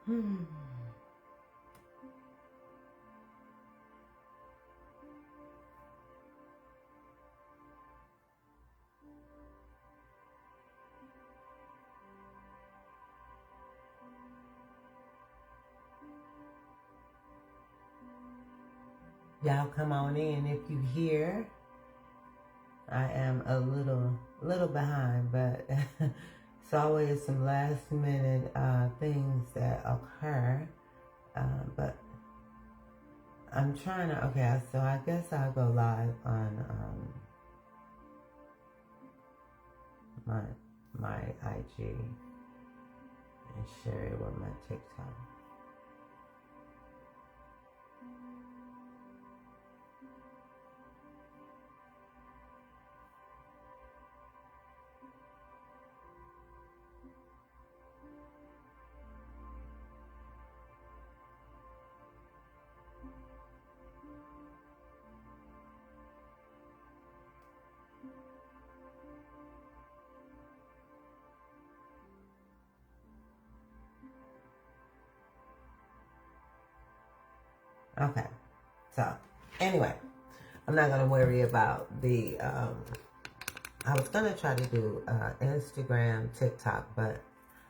Hmm. Y'all come on in if you hear. I am a little behind, but it's always some last minute things that occur. But I'm trying to. Okay, so I guess I'll go live on my IG and share it with my TikTok. Okay, so anyway, I'm not gonna worry about the. I was gonna try to do Instagram, TikTok, but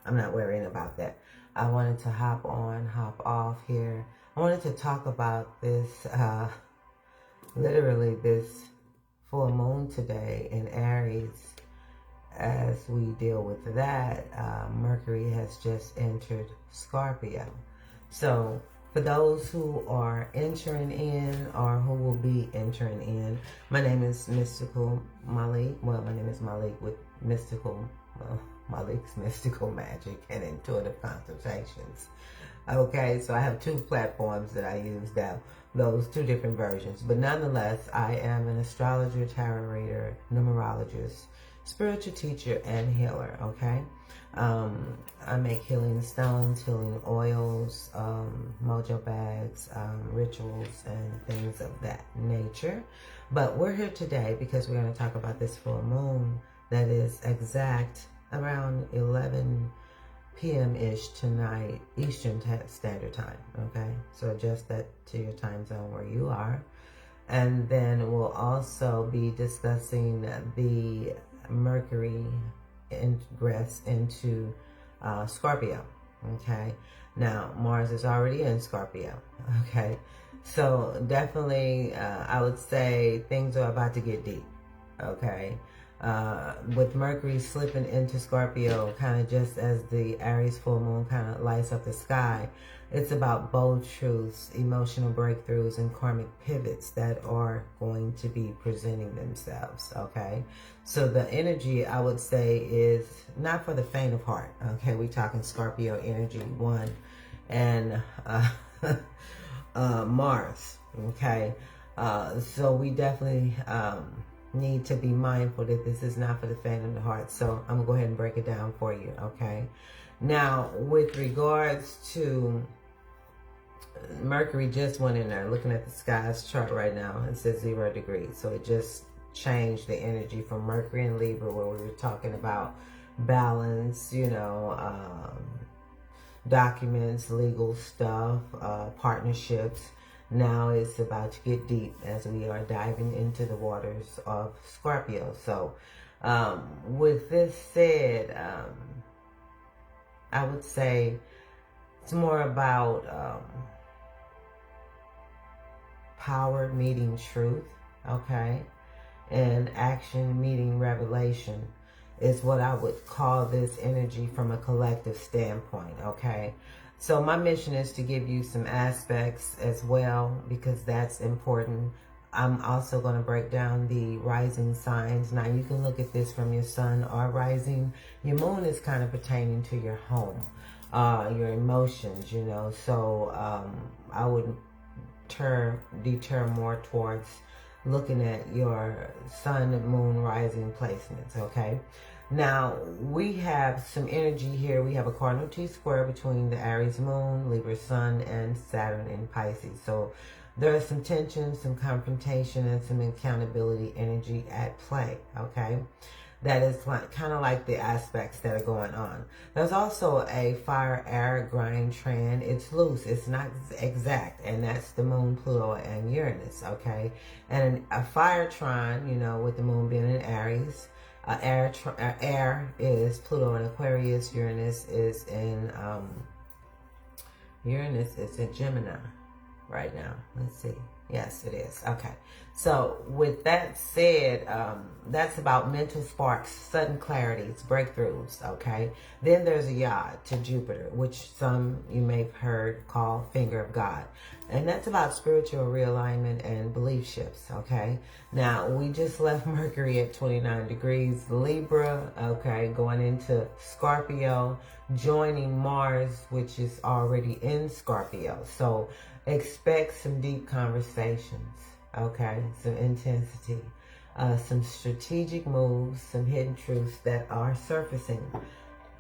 I'm not worrying about that. I wanted to hop on, hop off here. I wanted to talk about this, literally this full moon today in Aries. As we deal with that, Mercury has just entered Scorpio. So for those who are entering in or who will be entering in, my name is Mystical Malik. Well, my name is Malik with Malik's Mystical Magic and Intuitive Consultations. Okay, so I have two platforms that I use now, those two different versions. But nonetheless, I am an astrologer, tarot reader, numerologist, spiritual teacher, and healer, okay? I make healing stones, healing oils, mojo bags, rituals, and things of that nature. But we're here today because we're going to talk about this full moon that is exact around 11 p.m.-ish tonight, Eastern Standard Time, okay? So adjust that to your time zone where you are. And then we'll also be discussing the Mercury ingress into Scorpio, okay? Now, Mars is already in Scorpio, okay? So definitely, I would say things are about to get deep, okay? With Mercury slipping into Scorpio, kind of just as the Aries full moon kind of lights up the sky, it's about bold truths, emotional breakthroughs, and karmic pivots that are going to be presenting themselves, okay? So the energy, I would say, is not for the faint of heart, okay? We're talking Scorpio energy 1 and Mars, okay? So we definitely need to be mindful that this is not for the faint of the heart. So I'm gonna go ahead and break it down for you, okay? Now, with regards to Mercury, just went in there, looking at the skies chart right now, it says 0 degrees. So it just changed the energy from Mercury and Libra, where we were talking about balance, you know, documents, legal stuff, partnerships. Now it's about to get deep as we are diving into the waters of Scorpio. So with this said, I would say it's more about power meeting truth, okay? And action meeting revelation is what I would call this energy from a collective standpoint, okay? So my mission is to give you some aspects as well, because that's important. I'm also going to break down the rising signs. Now, you can look at this from your sun or rising. Your moon is kind of pertaining to your home, your emotions, you know. So I would deter more towards looking at your sun, moon, rising placements, okay? Now, we have some energy here. We have a cardinal T-square between the Aries moon, Libra sun, and Saturn in Pisces. So there is some tension, some confrontation, and some accountability energy at play, okay? that is kind of like the aspects that are going on. There's also a fire-air grind trend. It's loose. It's not exact. And that's the moon, Pluto, and Uranus, okay? And a fire trine, you know, with the moon being in Aries. Air is Pluto in Aquarius. Uranus is in Gemini right now. Let's see. Yes, it is. Okay. So with that said, that's about mental sparks, sudden clarities, breakthroughs. Okay. Then there's a yod to Jupiter, which some you may have heard called finger of God. And that's about spiritual realignment and belief shifts. Okay. Now we just left Mercury at 29 degrees Libra. Okay. Going into Scorpio, joining Mars, which is already in Scorpio. So expect some deep conversations, okay? Some intensity, some strategic moves, some hidden truths that are surfacing,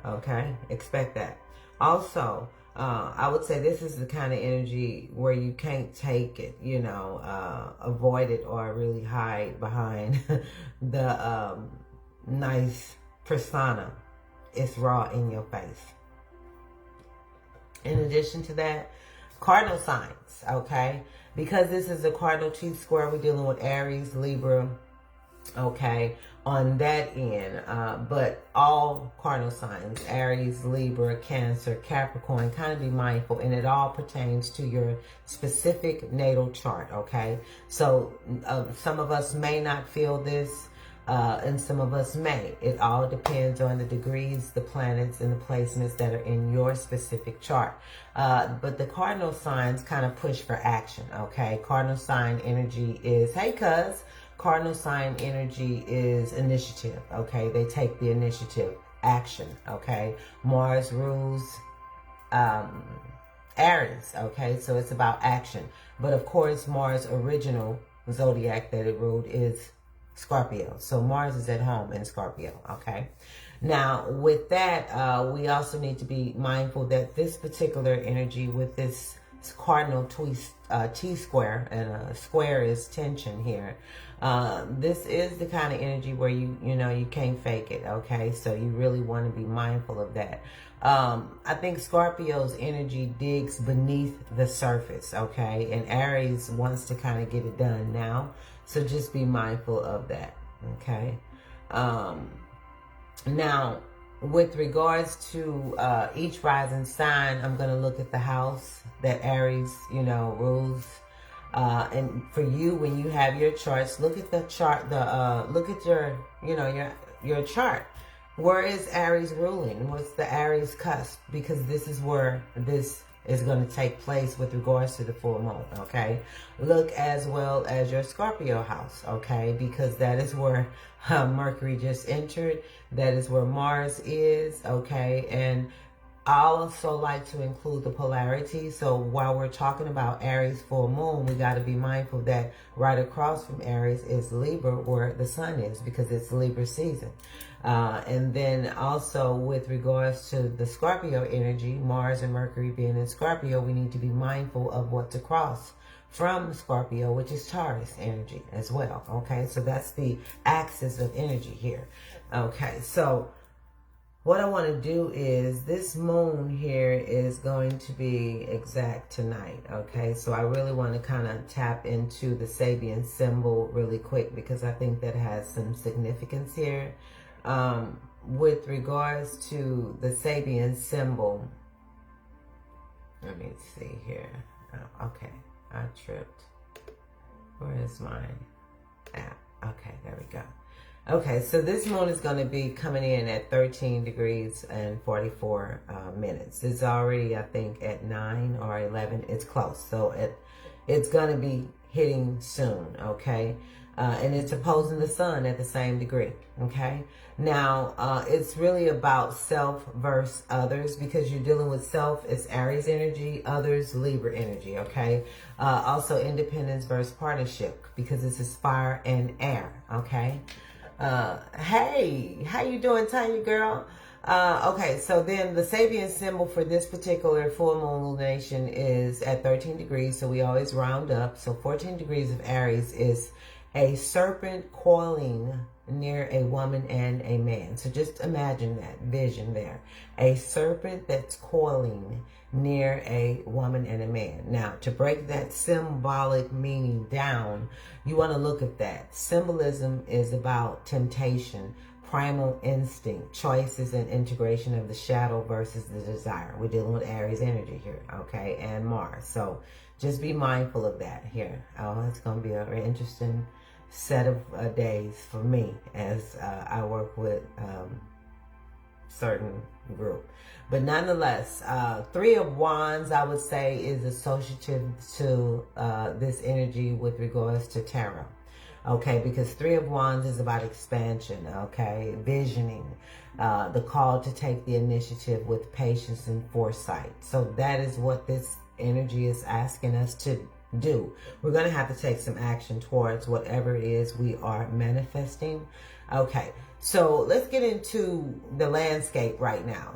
okay? Expect that. Also, I would say this is the kind of energy where you can't take it, you know, avoid it or really hide behind the nice persona. It's raw in your face. In addition to that, cardinal signs, okay? Because this is a cardinal T-square, we're dealing with Aries, Libra, okay, on that end. But all cardinal signs, Aries, Libra, Cancer, Capricorn, kind of be mindful, and it all pertains to your specific natal chart, okay? So some of us may not feel this, and some of us may. It all depends on the degrees, the planets, and the placements that are in your specific chart. But the cardinal signs kind of push for action, okay? Cardinal sign energy is, hey, cuz. Cardinal sign energy is initiative, okay? They take the initiative, action, okay? Mars rules Aries, okay? So it's about action. But of course, Mars' original zodiac that it ruled is Scorpio. So Mars is at home in Scorpio, okay? Now, with that, we also need to be mindful that this particular energy with this cardinal T-square, and a square is tension here. This is the kind of energy where you know, you can't fake it, okay? So you really want to be mindful of that. I think Scorpio's energy digs beneath the surface, okay? And Aries wants to kind of get it done now. So just be mindful of that, okay? Now, with regards to each rising sign, I'm going to look at the house that Aries, you know, rules. And for you, when you have your charts, look at the chart, look at your, you know, your chart. Where is Aries ruling? What's the Aries cusp? Because this is where this is going to take place with regards to the full moon, okay? Look as well as your Scorpio house, okay? Because that is where Mercury just entered. That is where Mars is, okay? And I also like to include the polarity. So while we're talking about Aries full moon, we got to be mindful that right across from Aries is Libra, where the sun is, because it's Libra season. And then also with regards to the Scorpio energy, Mars and Mercury being in Scorpio, we need to be mindful of what's across from Scorpio, which is Taurus energy as well. Okay, so that's the axis of energy here. Okay, so what I want to do is, this moon here is going to be exact tonight, okay? So I really want to kind of tap into the Sabian symbol really quick, because I think that has some significance here. With regards to the Sabian symbol, let me see here. Oh, okay, I tripped. Where is my app? Okay, there we go. Okay, so this moon is going to be coming in at 13 degrees and 44 minutes. It's already, I think, at 9 or 11. It's close. So it's going to be hitting soon, okay? And it's opposing the sun at the same degree, okay? Now, it's really about self versus others, because you're dealing with self, it's Aries energy, others, Libra energy, okay? Also, independence versus partnership, because this is fire and air, okay? Hey, how you doing, Tanya girl? Okay, so then the Sabian symbol for this particular full moon lunation is at 13 degrees, so we always round up. So 14 degrees of Aries is a serpent coiling near a woman and a man. So just imagine that vision there. A serpent that's coiling near a woman and a man. Now, to break that symbolic meaning down, you want to look at that. Symbolism is about temptation, primal instinct, choices, and integration of the shadow versus the desire. We're dealing with Aries energy here, okay, and Mars. So just be mindful of that here. Oh, it's going to be a very interesting set of days for me as I work with certain group. But nonetheless, Three of Wands, I would say, is associative to this energy with regards to tarot. Okay, because Three of Wands is about expansion, okay, visioning, the call to take the initiative with patience and foresight. So that is what this energy is asking us to do. We're going to have to take some action towards whatever it is we are manifesting. Okay, so let's get into the landscape right now,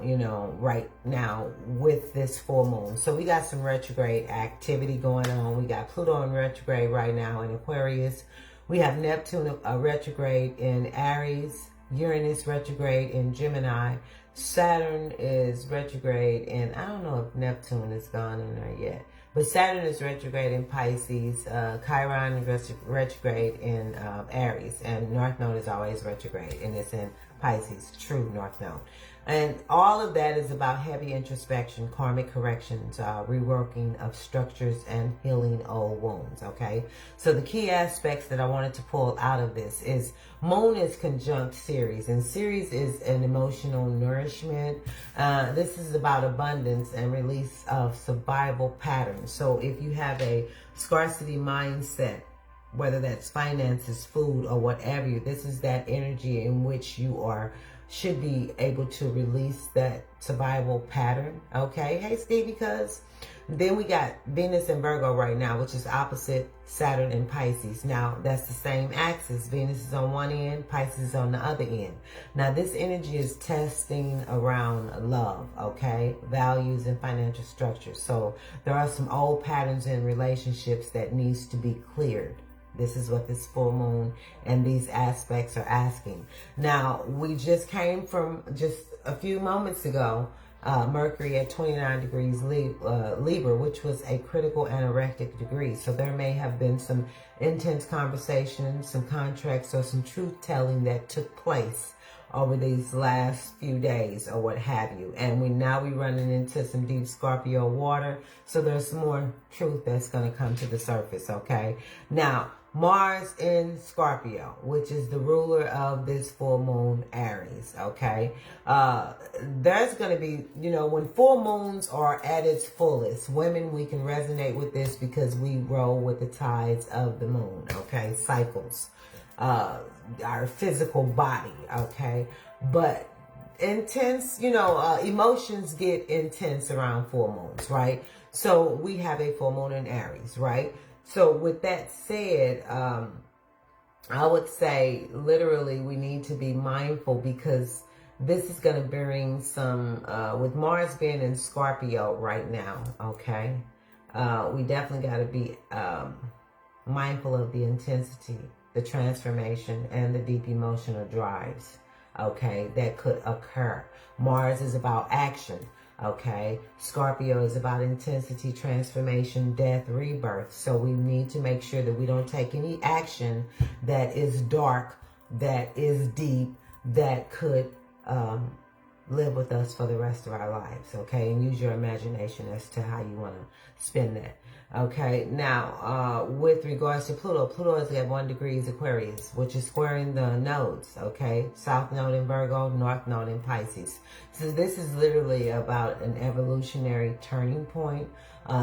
right now with this full moon. So we got some retrograde activity going on. We got Pluto in retrograde right now in Aquarius. We have Neptune retrograde in Aries, Uranus retrograde in Gemini, Saturn is retrograde in, I don't know if Neptune is gone in there yet, but Saturn is retrograde in Pisces, Chiron is retrograde in Aries, and North Node is always retrograde, and it's in Pisces, true North Node. And all of that is about heavy introspection, karmic corrections, reworking of structures, and healing old wounds, okay? So the key aspects that I wanted to pull out of this is Moon is conjunct Ceres, and Ceres is an emotional nourishment. This is about abundance and release of survival patterns. So if you have a scarcity mindset, whether that's finances, food, or whatever, this is that energy in which you should be able to release that survival pattern, okay? Hey, Stevie, cuz. Then we got Venus in Virgo right now, which is opposite Saturn and Pisces. Now, that's the same axis. Venus is on one end, Pisces is on the other end. Now, this energy is testing around love, okay? Values and financial structures. So there are some old patterns in relationships that needs to be cleared. This is what this full moon and these aspects are asking. Now, we just came from just a few moments ago, Mercury at 29 degrees Libra, which was a critical anorectic degree. So there may have been some intense conversations, some contracts, or some truth-telling that took place over these last few days or what have you. And we running into some deep Scorpio water. So there's some more truth that's going to come to the surface, okay? Now, Mars in Scorpio, which is the ruler of this full moon, Aries, okay? There's going to be, when full moons are at its fullest, women, we can resonate with this because we roll with the tides of the moon, okay? Cycles, our physical body, okay? But intense, emotions get intense around full moons, right? So we have a full moon in Aries, right? So with that said, I would say literally we need to be mindful because this is going to bring some, with Mars being in Scorpio right now, okay? We definitely got to be mindful of the intensity, the transformation, and the deep emotional drives, okay, that could occur. Mars is about action. Okay, Scorpio is about intensity, transformation, death, rebirth. So we need to make sure that we don't take any action that is dark, that is deep, that could live with us for the rest of our lives. Okay, and use your imagination as to how you want to spend that. Okay, now with regards to Pluto, Pluto is at 1 degrees Aquarius, which is squaring the nodes, okay? South node in Virgo, North node in Pisces. So this is literally about an evolutionary turning point,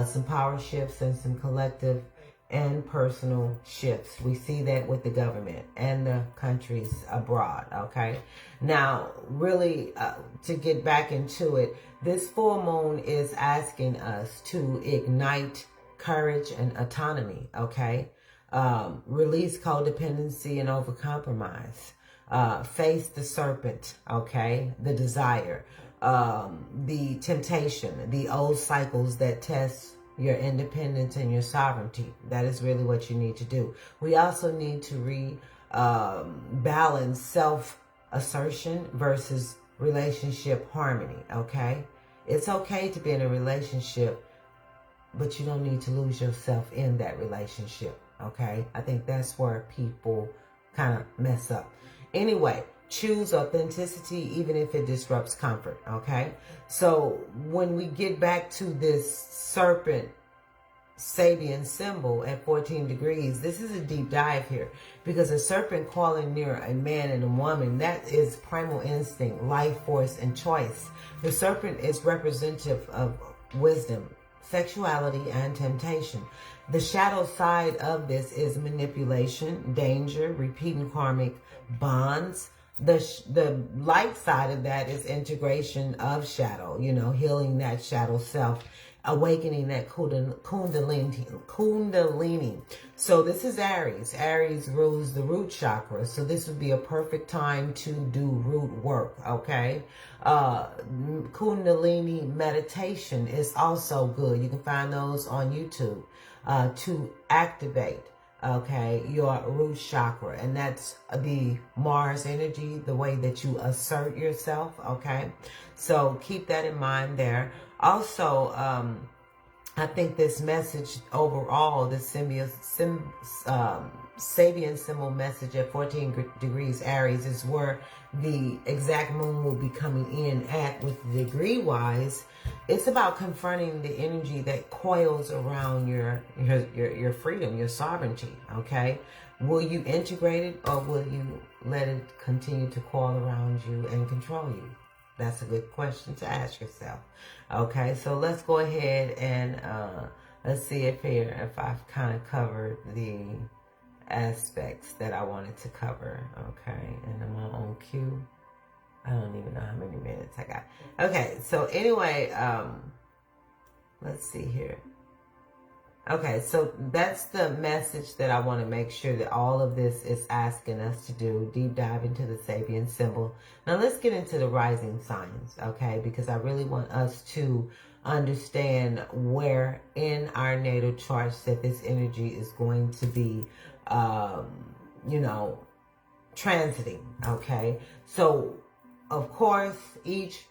some power shifts and some collective and personal shifts. We see that with the government and the countries abroad, okay? Now, really, to get back into it, this full moon is asking us to ignite courage and autonomy, okay? Release codependency and overcompromise. Face the serpent, okay? The desire, the temptation, the old cycles that test your independence and your sovereignty. That is really what you need to do. We also need to balance self-assertion versus relationship harmony, okay? It's okay to be in a relationship, but you don't need to lose yourself in that relationship, okay? I think that's where people kind of mess up. Anyway, choose authenticity even if it disrupts comfort, okay? So when we get back to this serpent Sabian symbol at 14 degrees, this is a deep dive here, because a serpent calling near a man and a woman, that is primal instinct, life force, and choice. The serpent is representative of wisdom, sexuality, and temptation. The shadow side of this is manipulation, danger, repeating karmic bonds. The light side of that is integration of shadow, healing that shadow self, awakening that kundalini. So this is Aries. Aries rules the root chakra. So this would be a perfect time to do root work, okay? Kundalini meditation is also good. You can find those on YouTube to activate, okay, your root chakra. And that's the Mars energy, the way that you assert yourself, okay? So keep that in mind there. Also, I think this message overall, this Sabian symbol message at 14 degrees Aries is where the exact moon will be coming in at with the degree wise. It's about confronting the energy that coils around your freedom, your sovereignty, okay? Will you integrate it, or will you let it continue to coil around you and control you? That's a good question to ask yourself. Okay, so let's go ahead and let's see if I've kind of covered the aspects that I wanted to cover. Okay, and I'm on cue. I don't even know how many minutes I got. Okay, so anyway, let's see here. Okay, so that's the message that I want to make sure that all of this is asking us to do. Deep dive into the Sabian symbol. Now let's get into the rising signs, okay? Because I really want us to understand where in our natal charts that this energy is going to be, transiting, okay? So, of course, each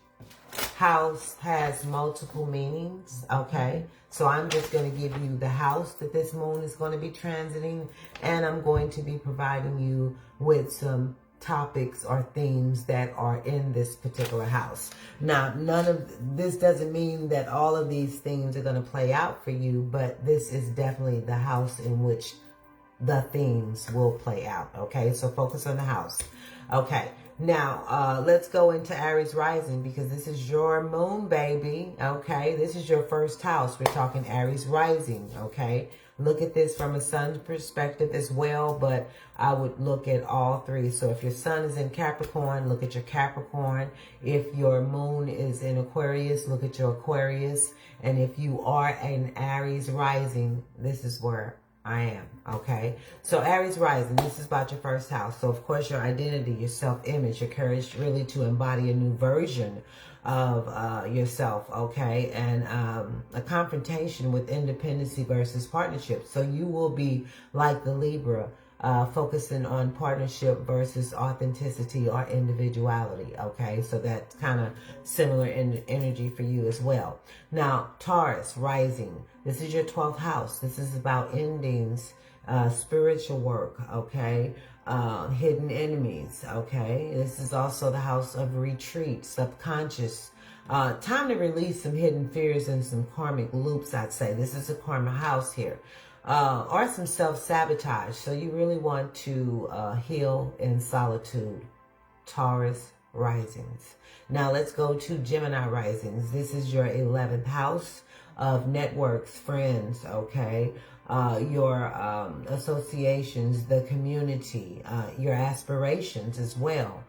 house has multiple meanings, okay? So I'm just going to give you the house that this moon is going to be transiting, and I'm going to be providing you with some topics or themes that are in this particular house. Now, none of this doesn't mean that all of these themes are going to play out for you, but this is definitely the house in which the themes will play out, okay? So focus on the house. Okay. Now, let's go into Aries rising, because this is your moon, baby, okay? This is your first house. We're talking Aries rising, okay? Look at this from a sun's perspective as well, but I would look at all three. So if your sun is in Capricorn, look at your Capricorn. If your moon is in Aquarius, look at your Aquarius. And if you are an Aries rising, this is where I am, okay? So Aries rising, this is about your first house. So, of course, your identity, your self-image, your courage really to embody a new version of yourself, okay? And a confrontation with independency versus partnership. So you will be like the Libra, focusing on partnership versus authenticity or individuality, okay? So that's kind of similar energy for you as well. Now, Taurus rising, this is your 12th house. This is about endings, spiritual work, okay? Hidden enemies, okay? This is also the house of retreat, subconscious. Time to release some hidden fears and some karmic loops, I'd say. This is a karma house here. Or some self-sabotage. So you really want to heal in solitude. Taurus risings. Now let's go to Gemini risings. This is your 11th house of networks, friends, okay? Your associations, the community, your aspirations as well.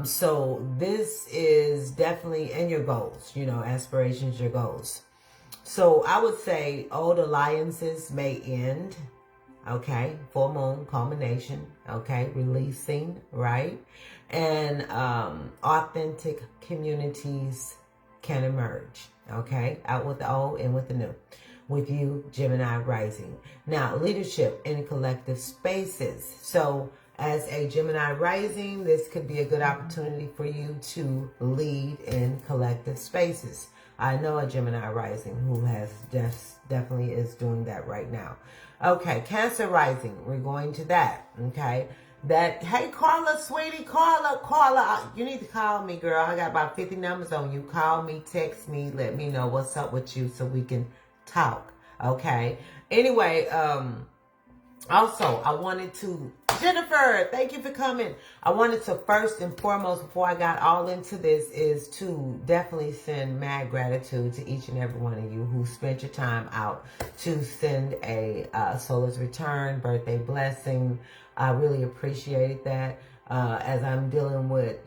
So this is definitely in your goals, aspirations, your goals. So I would say old alliances may end, okay? Full moon, culmination, okay? Releasing, right? And authentic communities can emerge, okay? Out with the old and with the new. With you, Gemini rising. Now, leadership in collective spaces. So As a Gemini rising, this could be a good opportunity for you to lead in collective spaces. I know a Gemini rising who has definitely is doing that right now. Okay, Cancer rising, we're going to that, okay? Hey, Carla, sweetie, Carla, you need to call me, girl. I got about 50 numbers on you. Call me, text me, let me know what's up with you so we can talk, okay? Anyway, also, I wanted to, Jennifer, thank you for coming. I wanted to first and foremost, before I got all into this, is to definitely send mad gratitude to each and every one of you who spent your time out to send a Solar's Return birthday blessing. I really appreciated that as I'm dealing with,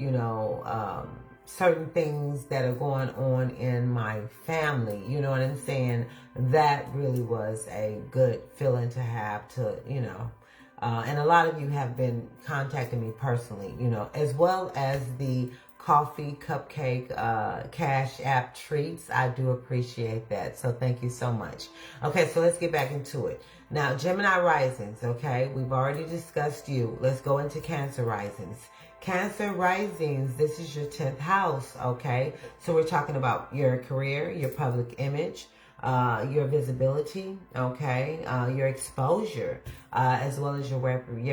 certain things that are going on in my family, you know what I'm saying? That really was a good feeling to have to, and a lot of you have been contacting me personally, as well as the coffee, cupcake, cash app treats. I do appreciate that. So thank you so much. Okay, so let's get back into it. Now, Gemini risings, okay? We've already discussed you. Let's go into Cancer risings. Cancer risings, this is your 10th house, okay? So we're talking about your career, your public image, your visibility, okay? Your exposure, as well as your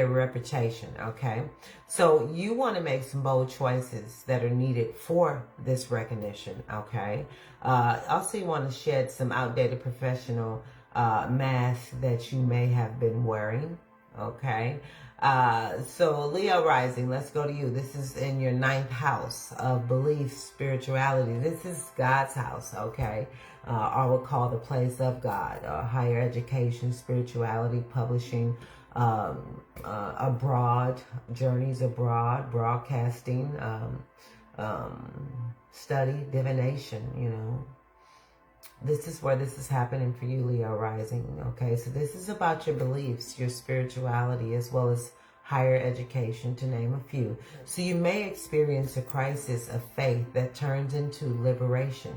reputation, okay? So you want to make some bold choices that are needed for this recognition, okay? Also, you want to shed some outdated professional masks that you may have been wearing, okay? So Leo rising, let's go to you. This is in your 9th house of belief, spirituality. This is God's house, okay? I would call the place of God, higher education, spirituality, publishing, abroad, journeys abroad, broadcasting, study, divination, This is where this is happening for you, Leo rising, okay? So this is about your beliefs, your spirituality, as well as higher education, to name a few. So you may experience a crisis of faith that turns into liberation.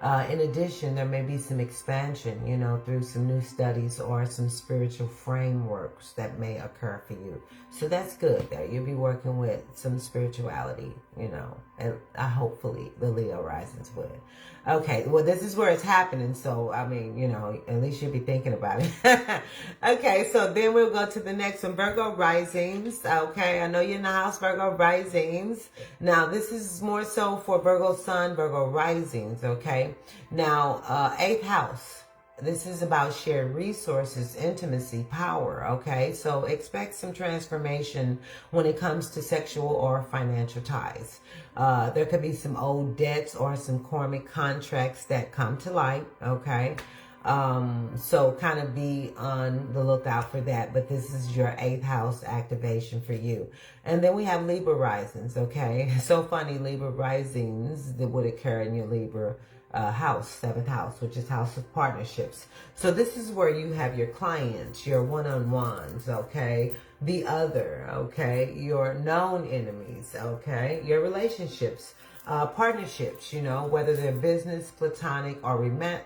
In addition, there may be some expansion, through some new studies or some spiritual frameworks that may occur for you. So that's good there. You'll be working with some spirituality, and hopefully the Leo risings would. Okay, well, this is where it's happening. So, I mean, at least you'll be thinking about it. Okay, so then we'll go to the next one, Virgo risings. Okay, I know you're in the house, Virgo risings. Now, this is more so for Virgo sun, Virgo risings, okay? Now, 8th house. This is about shared resources, intimacy, power, okay? So expect some transformation when it comes to sexual or financial ties. There could be some old debts or some karmic contracts that come to light, okay? So kind of be on the lookout for that. But this is your 8th house activation for you. And then we have Libra risings, okay? So funny, Libra risings that would occur in your Libra house, 7th house, which is house of partnerships. So this is where you have your clients, your one-on-ones, okay? The other, okay? Your known enemies, okay? Your relationships, partnerships, whether they're business, platonic, or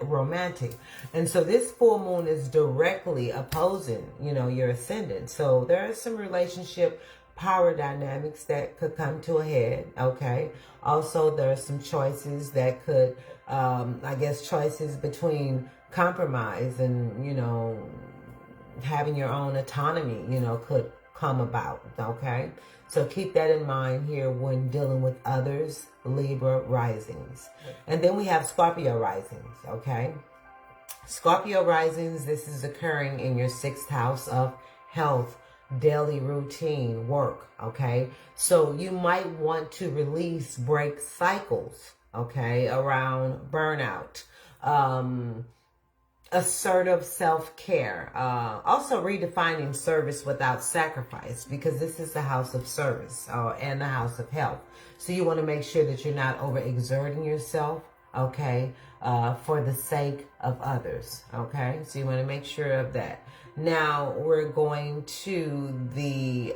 romantic. And so this full moon is directly opposing, your ascendant. So there are some relationship power dynamics that could come to a head, okay? Also, there are some choices that could, choices between compromise and, having your own autonomy, could come about, okay? So keep that in mind here when dealing with others, Libra risings. And then we have Scorpio risings, okay? Scorpio risings, this is occurring in your 6th house of health, daily routine, work, okay? So you might want to break cycles, okay, around burnout, assertive self-care, also redefining service without sacrifice, because this is the house of service and the house of health. So you want to make sure that you're not overexerting yourself, okay, for the sake of others, okay? So you want to make sure of that. Now we're going to the,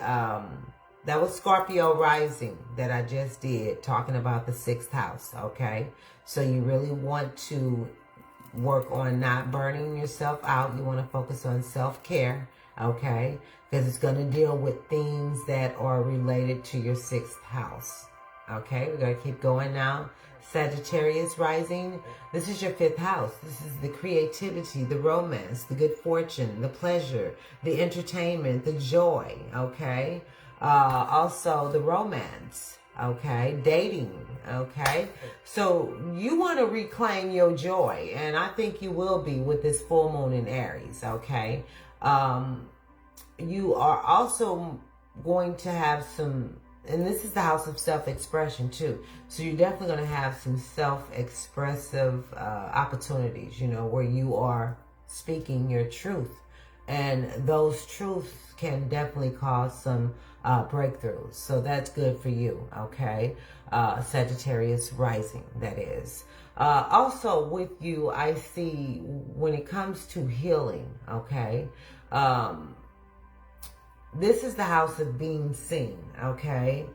that was Scorpio rising that I just did, talking about the 6th house, okay? So you really want to work on not burning yourself out. You want to focus on self-care, okay? Because it's going to deal with themes that are related to your 6th house. Okay, we're going to keep going now. Sagittarius rising. This is your 5th house. This is the creativity, the romance, the good fortune, the pleasure, the entertainment, the joy, okay? Also the romance, okay? Dating, okay? So you want to reclaim your joy, and I think you will be with this full moon in Aries, okay? You are also going to have some, and this is the house of self-expression too. So you're definitely going to have some self-expressive opportunities, you know, where you are speaking your truth. And those truths can definitely cause some breakthroughs. So that's good for you, okay? Sagittarius rising, that is. Also with you, I see when it comes to healing, okay? This is the house of being seen, okay?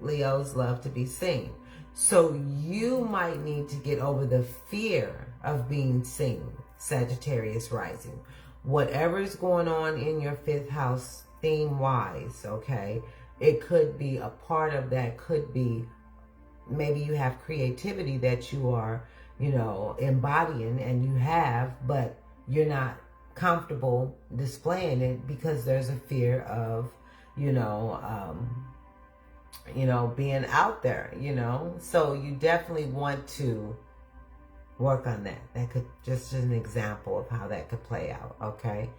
Leos love to be seen. So you might need to get over the fear of being seen, Sagittarius rising. Whatever is going on in your 5th house theme-wise, okay? It could be a part of that, could be maybe you have creativity that you are, you know, embodying, and you have, but you're not comfortable displaying it because there's a fear of, you know, being out there, you know. So you definitely want to work on that. That could just an example of how that could play out, okay?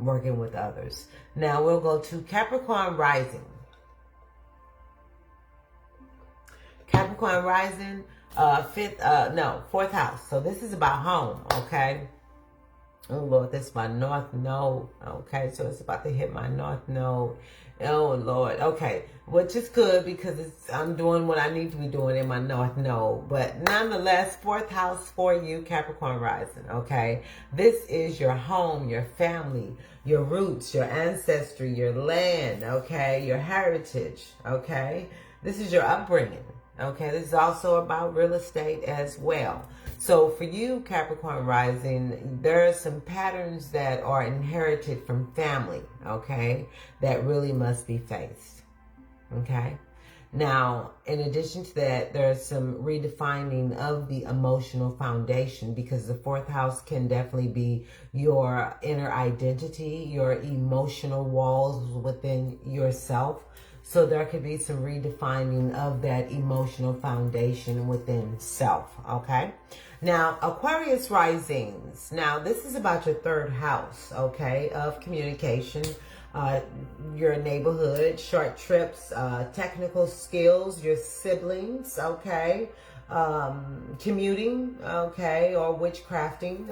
Working with others. Now we'll go to Capricorn rising. Capricorn rising, 4th house. So this is about home, okay? Oh, Lord, that's my north node. Okay, so it's about to hit my north node. Oh, Lord. Okay, which is good because I'm doing what I need to be doing in my north node. But nonetheless, 4th house for you, Capricorn rising, okay? This is your home, your family, your roots, your ancestry, your land, okay? Your heritage, okay? This is your upbringing, okay? This is also about real estate as well. So for you, Capricorn rising, there are some patterns that are inherited from family, okay, that really must be faced, okay? Now, in addition to that, there's some redefining of the emotional foundation, because the 4th house can definitely be your inner identity, your emotional walls within yourself. So there could be some redefining of that emotional foundation within self, okay? Now, Aquarius risings. Now, this is about your 3rd house, okay, of communication, your neighborhood, short trips, technical skills, your siblings, okay, commuting, okay, or witchcrafting.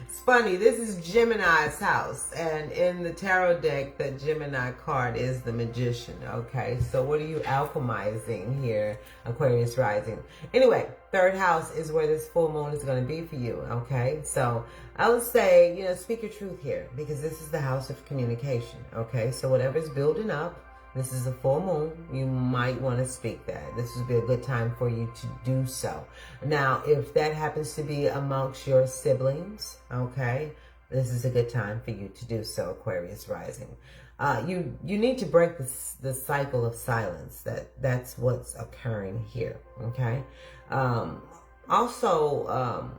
It's funny, this is Gemini's house, and in the tarot deck, the Gemini card is the Magician, okay? So what are you alchemizing here, Aquarius rising? Anyway, 3rd house is where this full moon is going to be for you, okay? So I would say, you know, speak your truth here, because this is the house of communication, okay? So whatever's building up, this is a full moon, you might want to speak that. This would be a good time for you to do so. Now, if that happens to be amongst your siblings, okay, this is a good time for you to do so, Aquarius rising. You need to break the cycle of silence. That's what's occurring here, okay? Also,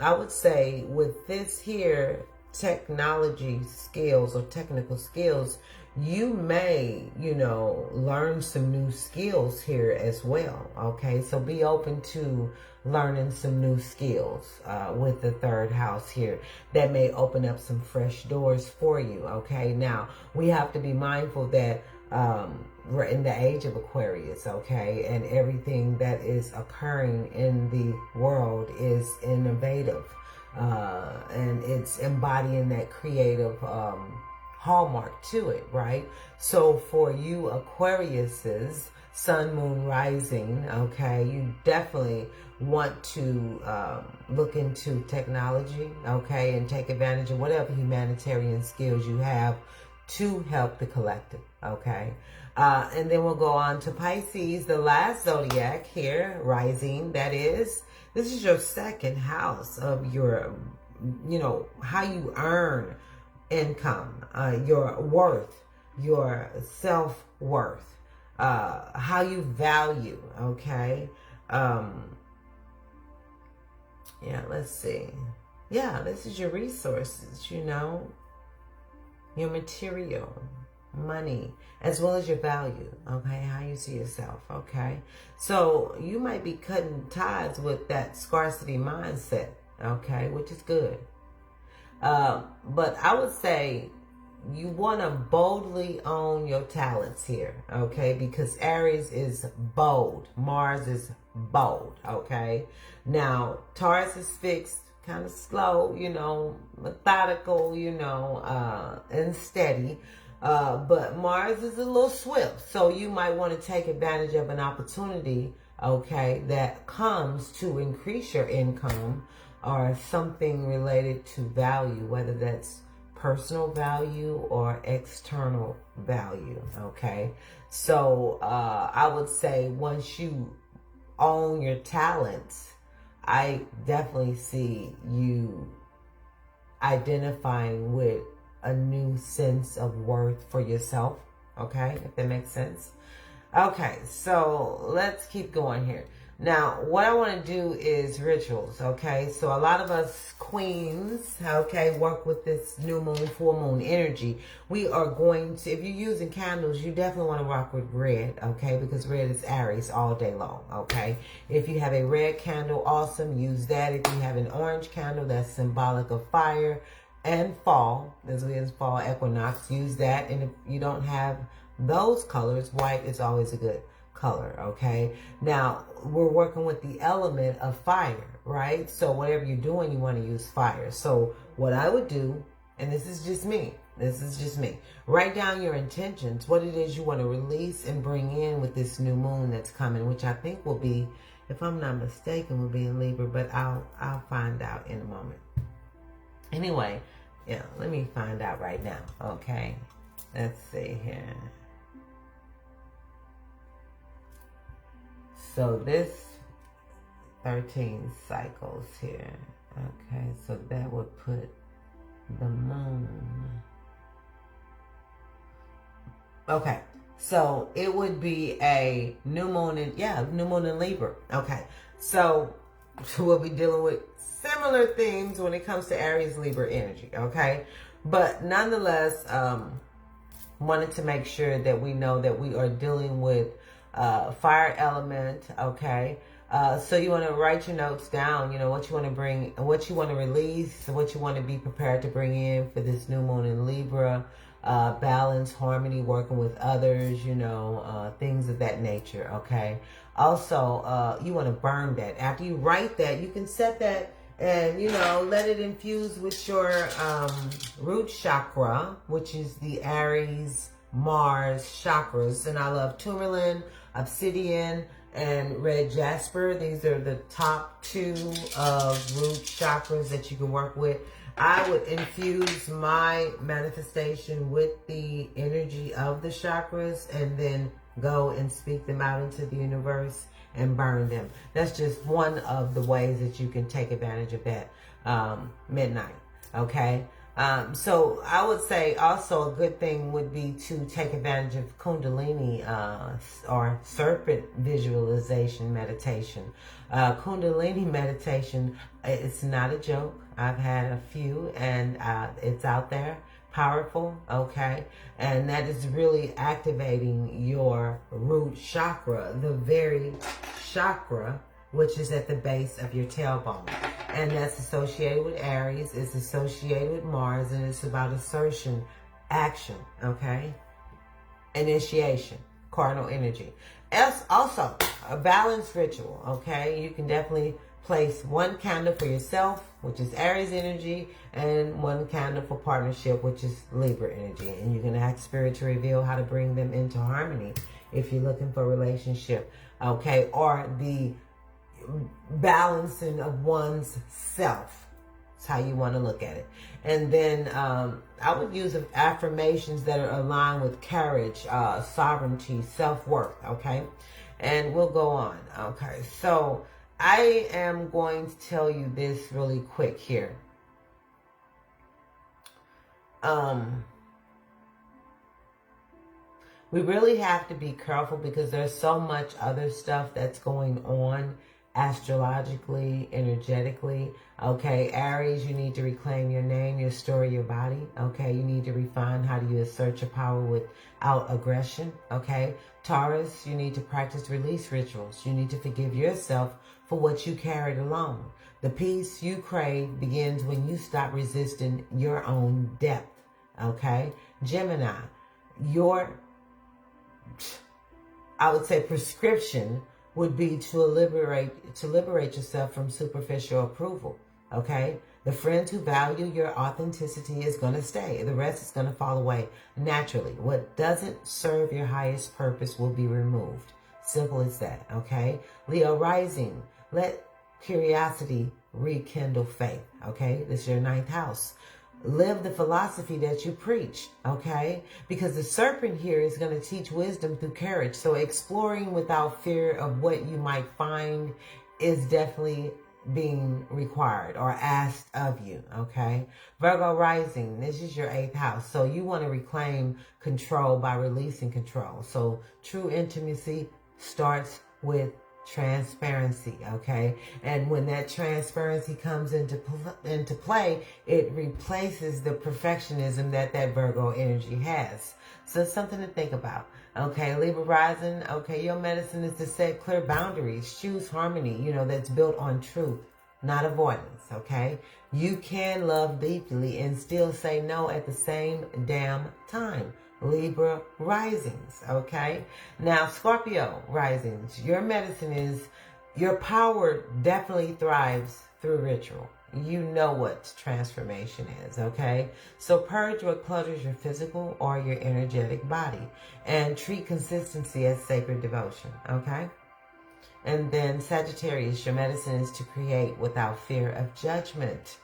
I would say with this here, technology skills or technical skills, you may, you know, learn some new skills here as well, okay? So be open to learning some new skills with the 3rd house here. That may open up some fresh doors for you, okay? Now, we have to be mindful that we're in the age of Aquarius, okay? And everything that is occurring in the world is innovative. And it's embodying that creative hallmark to it, right? So for you Aquariuses, sun, moon, rising, okay, you definitely want to look into technology, okay, and take advantage of whatever humanitarian skills you have to help the collective, okay? And then we'll go on to Pisces, the last zodiac here, rising, that is. This is your 2nd house of your how you earn income, your worth, your self-worth, how you value, okay? Yeah, let's see. Yeah, this is your resources, your material, money, as well as your value, okay? How you see yourself, okay? So you might be cutting ties with that scarcity mindset, okay, which is good. But I would say you want to boldly own your talents here, okay? Because Aries is bold. Mars is bold, okay? Now, Taurus is fixed, kind of slow, methodical, and steady. But Mars is a little swift. So you might want to take advantage of an opportunity, okay, that comes to increase your income or something related to value, whether that's personal value or external value, okay? So I would say once you own your talents, I definitely see you identifying with a new sense of worth for yourself, okay? If that makes sense. Okay, so let's keep going here. Now, what I want to do is rituals, okay? So a lot of us queens, okay, work with this new moon, full moon energy. We are going to, if you're using candles, you definitely want to rock with red, okay? Because red is Aries all day long, okay? If you have a red candle, awesome, use that. If you have an orange candle, that's symbolic of fire and fall, as we as fall equinox, use that. And if you don't have those colors, white is always a good color, okay? Now, we're working with the element of fire, right? So whatever you're doing, you want to use fire. So what I would do, and this is just me, write down your intentions, what it is you want to release and bring in with this new moon that's coming, which I think will be, if I'm not mistaken, will be in Libra, but I'll find out in a moment. Anyway, yeah, let me find out right now, okay? Let's see here. So this 13 cycles here. Okay, so that would put the moon. Okay, so it would be a new moon in Libra. Okay, so we'll be dealing with similar themes when it comes to Aries Libra energy. Okay, but nonetheless, wanted to make sure that we know that we are dealing with fire element, okay? So you want to write your notes down, what you want to bring, what you want to release, what you want to be prepared to bring in for this new moon in Libra, balance, harmony, working with others, things of that nature, okay? Also, you want to burn that. After you write that, you can set that and, let it infuse with your root chakra, which is the Aries, Mars chakras. And I love tourmaline, obsidian, and red jasper. These are the top 2 of root chakras that you can work with. I would infuse my manifestation with the energy of the chakras and then go and speak them out into the universe and burn them. That's just one of the ways that you can take advantage of that midnight, okay? So I would say also a good thing would be to take advantage of Kundalini or serpent visualization meditation. Kundalini meditation, it's not a joke. I've had a few and it's out there. Powerful, okay? And that is really activating your root chakra, the very chakra which is at the base of your tailbone. And that's associated with Aries, it's associated with Mars, and it's about assertion, action, okay? Initiation, cardinal energy. As also, a balanced ritual, okay? You can definitely place one candle for yourself, which is Aries energy, and one candle for partnership, which is Libra energy. And you can ask Spirit to reveal how to bring them into harmony if you're looking for a relationship, okay? Or the balancing of one's self. That's how you want to look at it. And then I would use affirmations that are aligned with courage, sovereignty, self-worth, okay? And we'll go on, okay? So I am going to tell you this really quick here. we really have to be careful because there's so much other stuff that's going on astrologically, energetically. Okay, Aries, you need to reclaim your name, your story, your body. Okay, you need to refine how do you assert your power without aggression. Okay, Taurus, you need to practice release rituals. You need to forgive yourself for what you carried alone. The peace you crave begins when you stop resisting your own depth. Okay, Gemini, I would say prescription would be to liberate yourself from superficial approval. Okay? The friends who value your authenticity is going to stay. The rest is going to fall away naturally. What doesn't serve your highest purpose will be removed. Simple as that. Okay? Leo rising. Let curiosity rekindle faith. Okay? This is your 9th house. Live the philosophy that you preach, okay? Because the serpent here is going to teach wisdom through courage. So exploring without fear of what you might find is definitely being required or asked of you, okay? Virgo rising, this is your 8th house. So you want to reclaim control by releasing control. So true intimacy starts with transparency, okay? And when that transparency comes into play, it replaces the perfectionism that Virgo energy has. So it's something to think about, okay? Libra rising, okay, your medicine is to set clear boundaries, choose harmony, that's built on truth, not avoidance, okay? You can love deeply and still say no at the same damn time. Libra risings, okay? Now, Scorpio risings, your medicine is, your power definitely thrives through ritual. You know what transformation is, okay? So purge what clutters your physical or your energetic body and treat consistency as sacred devotion, okay? And then Sagittarius, your medicine is to create without fear of judgment,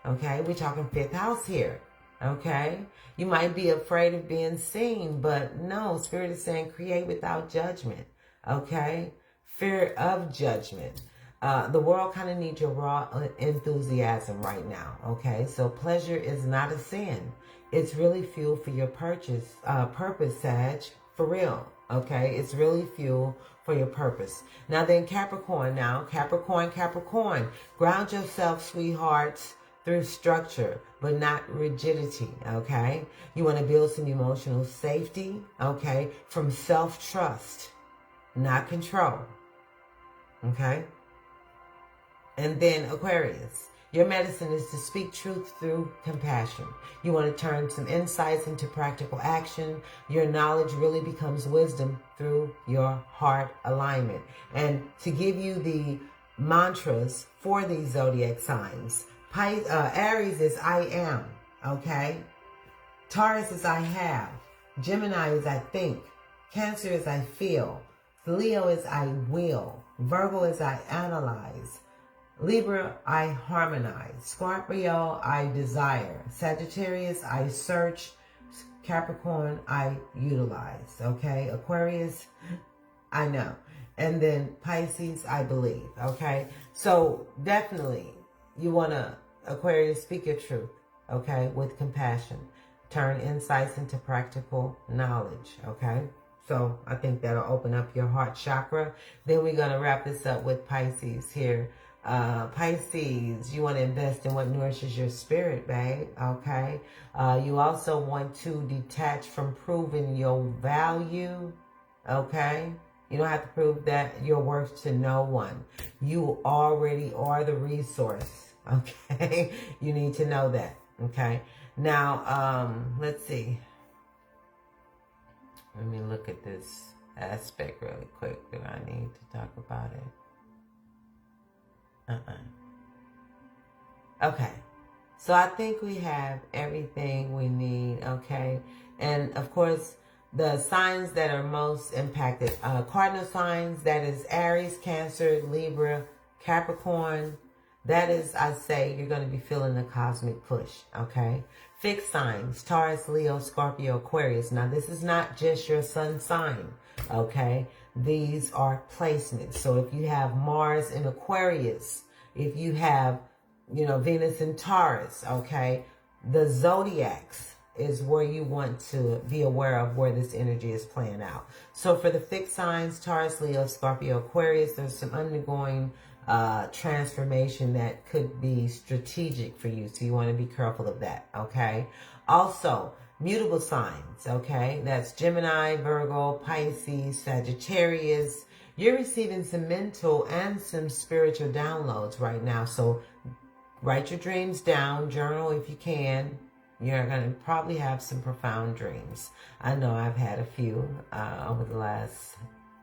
okay? We're talking 5th house here. Okay, you might be afraid of being seen, but no, Spirit is saying create without judgment. Okay, fear of judgment. The world kind of needs your raw enthusiasm right now. Okay, so pleasure is not a sin. It's really fuel for your purpose, Sag, for real. Okay, it's really fuel for your purpose. Now then, Capricorn. Capricorn. Ground yourself, sweethearts, through structure, but not rigidity, okay? You want to build some emotional safety, okay, from self-trust, not control, okay? And then Aquarius, your medicine is to speak truth through compassion. You want to turn some insights into practical action. Your knowledge really becomes wisdom through your heart alignment. And to give you the mantras for these zodiac signs, Aries is I am, okay? Taurus is I have. Gemini is I think. Cancer is I feel. Leo is I will. Virgo is I analyze. Libra, I harmonize. Scorpio, I desire. Sagittarius, I search. Capricorn, I utilize, okay? Aquarius, I know. And then Pisces, I believe, okay? So definitely, you want to, Aquarius, speak your truth, okay, with compassion. Turn insights into practical knowledge, okay? So I think that'll open up your heart chakra. Then we're going to wrap this up with Pisces here. Pisces, you want to invest in what nourishes your spirit, babe, okay? You also want to detach from proving your value, okay? You don't have to prove that your worth to no one. You already are the resource. Okay, you need to know that. Okay, now let's see. Let me look at this aspect really quick. Do I need to talk about it? Okay, so I think we have everything we need. Okay, and of course the signs that are most impacted, cardinal signs, that is Aries, Cancer, Libra, Capricorn. That is, I say, you're going to be feeling the cosmic push, okay? Fixed signs, Taurus, Leo, Scorpio, Aquarius. Now, this is not just your sun sign, okay? These are placements. So if you have Mars in Aquarius, if you have, Venus in Taurus, okay? The zodiacs, is where you want to be aware of where this energy is playing out. So for the fixed signs, Taurus, Leo, Scorpio, Aquarius, there's some undergoing transformation that could be strategic for you. So you want to be careful of that, okay? Also, mutable signs, okay? That's Gemini, Virgo, Pisces, Sagittarius. You're receiving some mental and some spiritual downloads right now. So write your dreams down, journal if you can. You're going to probably have some profound dreams. I know I've had a few over the last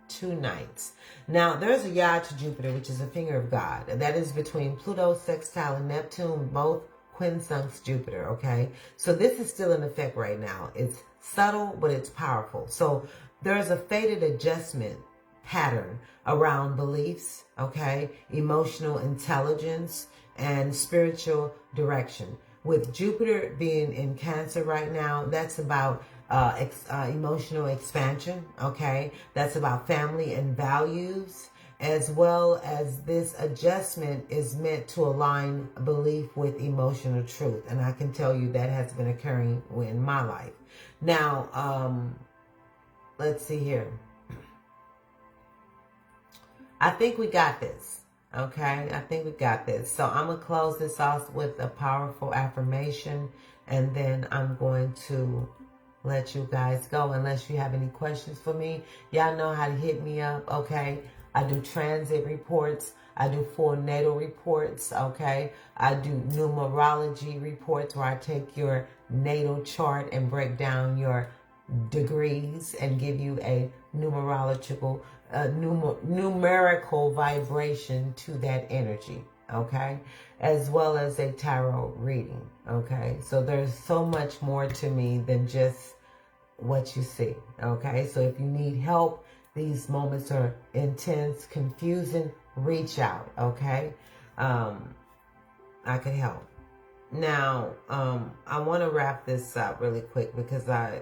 2 nights. Now, there's a yard to Jupiter, which is a finger of God. That is between Pluto, sextile, and Neptune, both quinsunx Jupiter, okay? So this is still in effect right now. It's subtle, but it's powerful. So there's a fated adjustment pattern around beliefs, okay? Emotional intelligence and spiritual direction. With Jupiter being in Cancer right now, that's about emotional expansion, okay? That's about family and values, as well as this adjustment is meant to align belief with emotional truth. And I can tell you that has been occurring in my life. Now, let's see here. I think we got this. Okay, I think we got this. So I'm going to close this off with a powerful affirmation, and then I'm going to let you guys go unless you have any questions for me. Y'all know how to hit me up, okay? I do transit reports. I do full natal reports, okay? I do numerology reports where I take your natal chart and break down your degrees and give you a numerical vibration to that energy, okay? As well as a tarot reading, okay? So there's so much more to me than just what you see, okay? So if you need help, these moments are intense, confusing, reach out, okay? I can help. Now, I want to wrap this up really quick because I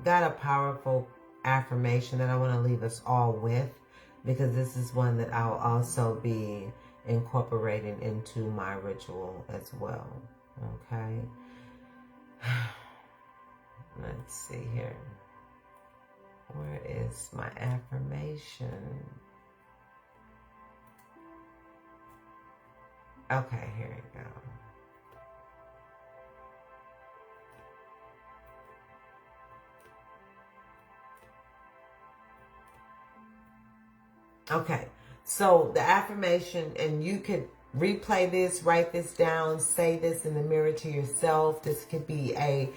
got a powerful affirmation that I want to leave us all with, because this is one that I'll also be incorporating into my ritual as well, okay? Let's see here. Where is my affirmation? Okay, here we go. Okay, so the affirmation, and you could replay this, write this down, say this in the mirror to yourself. This could be a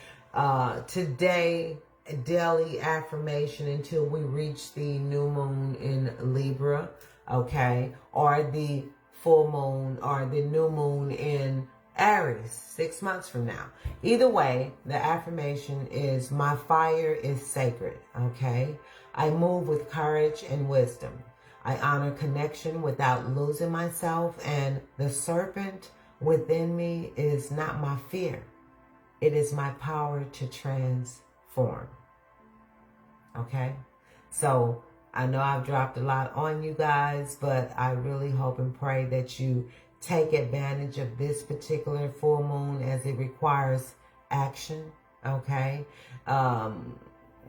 today daily affirmation until we reach the new moon in Libra, okay? Or the full moon or the new moon in Aries 6 months from now. Either way, the affirmation is, my fire is sacred, okay? I move with courage and wisdom. I honor connection without losing myself, and the serpent within me is not my fear. It is my power to transform. Okay? So I know I've dropped a lot on you guys, but I really hope and pray that you take advantage of this particular full moon, as it requires action. Okay?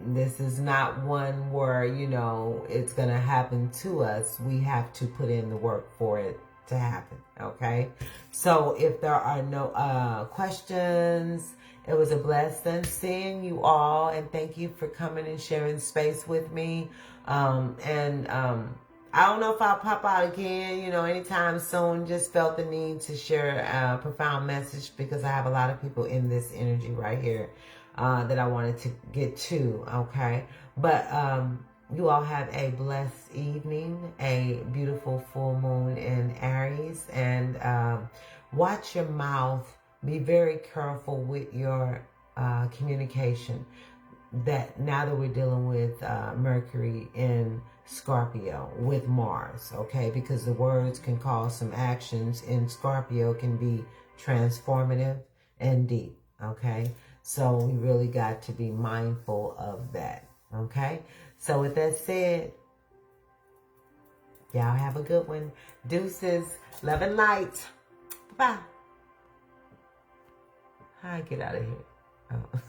This is not one where, you know, it's going to happen to us. We have to put in the work for it to happen. Okay? So if there are no questions, it was a blessing seeing you all, and thank you for coming and sharing space with me. I don't know if I'll pop out again, you know, anytime soon. Just felt the need to share a profound message because I have a lot of people in this energy right here that I wanted to get to, okay? But you all have a blessed evening, a beautiful full moon in Aries, and watch your mouth. Be very careful with your communication. That now that we're dealing with Mercury in Scorpio with Mars, okay? Because the words can cause some actions in Scorpio, can be transformative and deep, okay? So we really got to be mindful of that, okay? So with that said, y'all have a good one. Deuces, love and light. Bye. How I get out of here? Oh.